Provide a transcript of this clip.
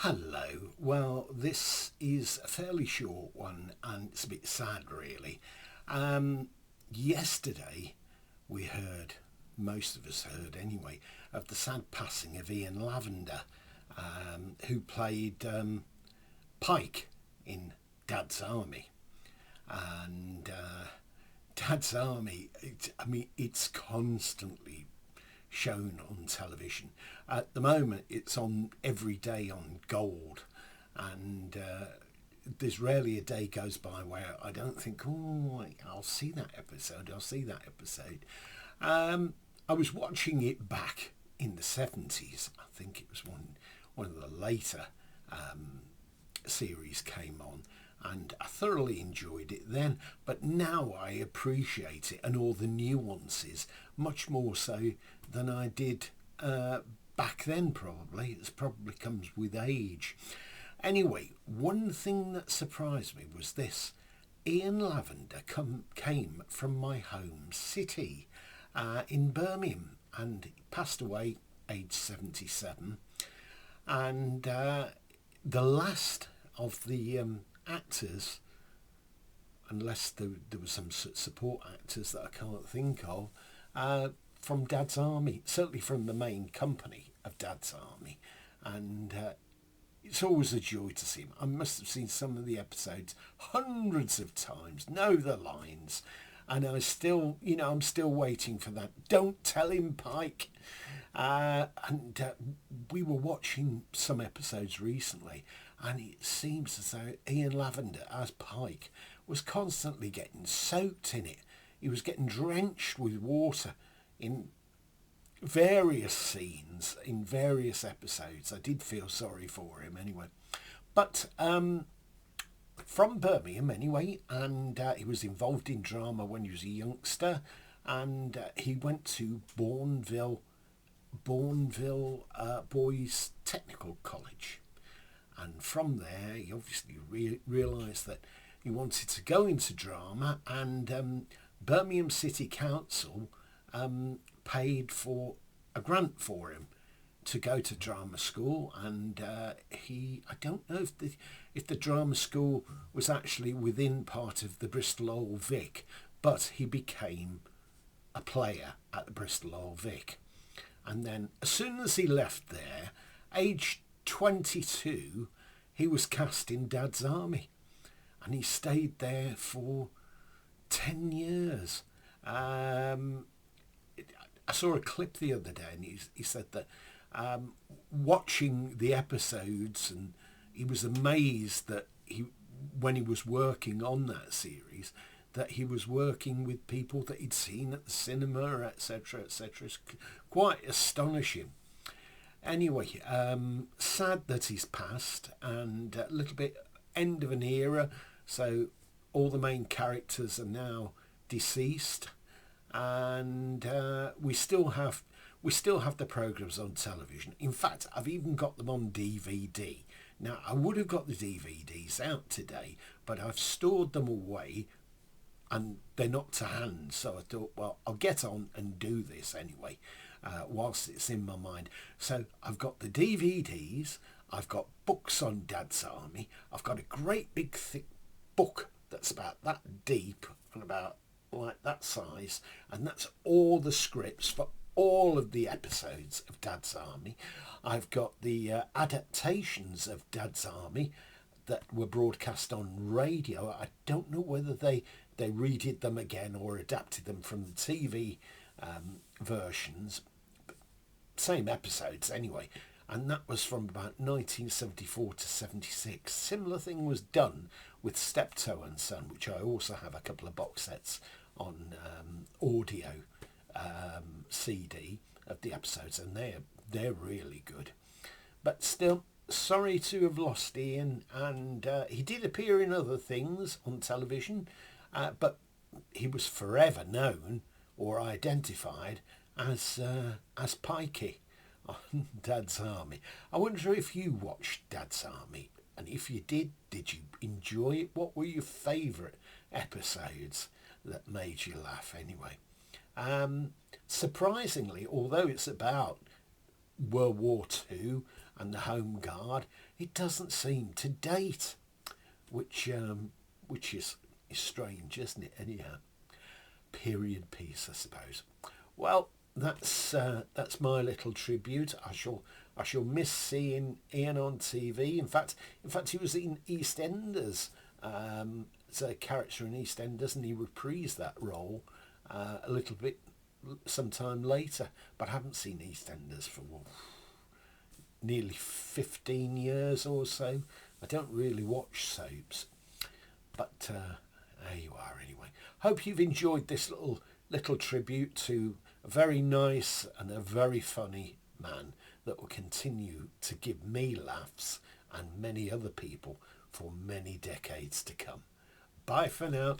Hello. Well, this is a fairly short one and it's a bit sad, really. Um, Yesterday, we heard, most of us heard anyway, of the sad passing of Ian Lavender, who played Pike in Dad's Army. And Dad's Army, it's constantly shown on television. At the moment, it's on every day on Gold, and there's rarely a day goes by where I don't think, oh, I'll see that episode. I'll see that episode. I was watching it back in the 70s. I think it was one of the later series came on, and I thoroughly enjoyed it then, but now I appreciate it and all the nuances much more so than I did back then. Probably it probably comes with age. Anyway, one thing that surprised me was this: Ian Lavender came from my home city in Birmingham, and he passed away aged 77. And the last of the actors, unless there were some support actors that I can't think of, from Dad's Army, certainly from the main company of Dad's Army. And it's always a joy to see him. I must have seen some of the episodes hundreds of times, know the lines, and I'm still waiting for that. Don't tell him, Pike. And we were watching some episodes recently, and it seems as though Ian Lavender as Pike was constantly getting soaked in it. He was getting drenched with water in various scenes, in various episodes. I did feel sorry for him anyway. But from Birmingham anyway, and he was involved in drama when he was a youngster, and he went to Bourneville Boys Technical College. And from there, he obviously realised that he wanted to go into drama, and Birmingham City Council paid for a grant for him to go to drama school. And I don't know if the drama school was actually within part of the Bristol Old Vic, but he became a player at the Bristol Old Vic. And then as soon as he left there, aged 22, he was cast in Dad's Army, and he stayed there for 10 years. I saw a clip the other day, and he said that watching the episodes, and he was amazed that when he was working on that series, that he was working with people that he'd seen at the cinema, etc., etc. It's quite astonishing. Anyway, sad that he's passed, and a little bit end of an era. So all the main characters are now deceased, and we still have the programs on television. In fact, I've even got them on DVD. Now, I would have got the DVDs out today, but I've stored them away, and they're not to hand. So I thought, well, I'll get on and do this anyway, whilst it's in my mind. So I've got the DVDs, I've got books on Dad's Army, I've got a great big thick book that's about that deep and about like that size, and that's all the scripts for all of the episodes of Dad's Army. I've got the adaptations of Dad's Army that were broadcast on radio. I don't know whether they redid them again or adapted them from the TV versions. Same episodes anyway, and that was from about 1974 to 76. Similar thing was done with Steptoe and Son, which I also have a couple of box sets on audio CD of the episodes, and they're really good. But still, sorry to have lost Ian, and he did appear in other things on television, but he was forever known or identified as Pikey on Dad's Army. I wonder if you watched Dad's Army, and if you did you enjoy it? What were your favourite episodes that made you laugh anyway? Surprisingly, although it's about World War II and the Home Guard, it doesn't seem to date, which is strange, isn't it? Anyhow, period piece, I suppose. Well, that's my little tribute. I shall miss seeing Ian on TV. In fact, he was in EastEnders. As a character in EastEnders, and he reprised that role a little bit sometime later. But I haven't seen EastEnders for nearly 15 years or so. I don't really watch soaps, but there you are anyway. Hope you've enjoyed this little tribute to a very nice and a very funny man that will continue to give me laughs and many other people for many decades to come. Bye for now.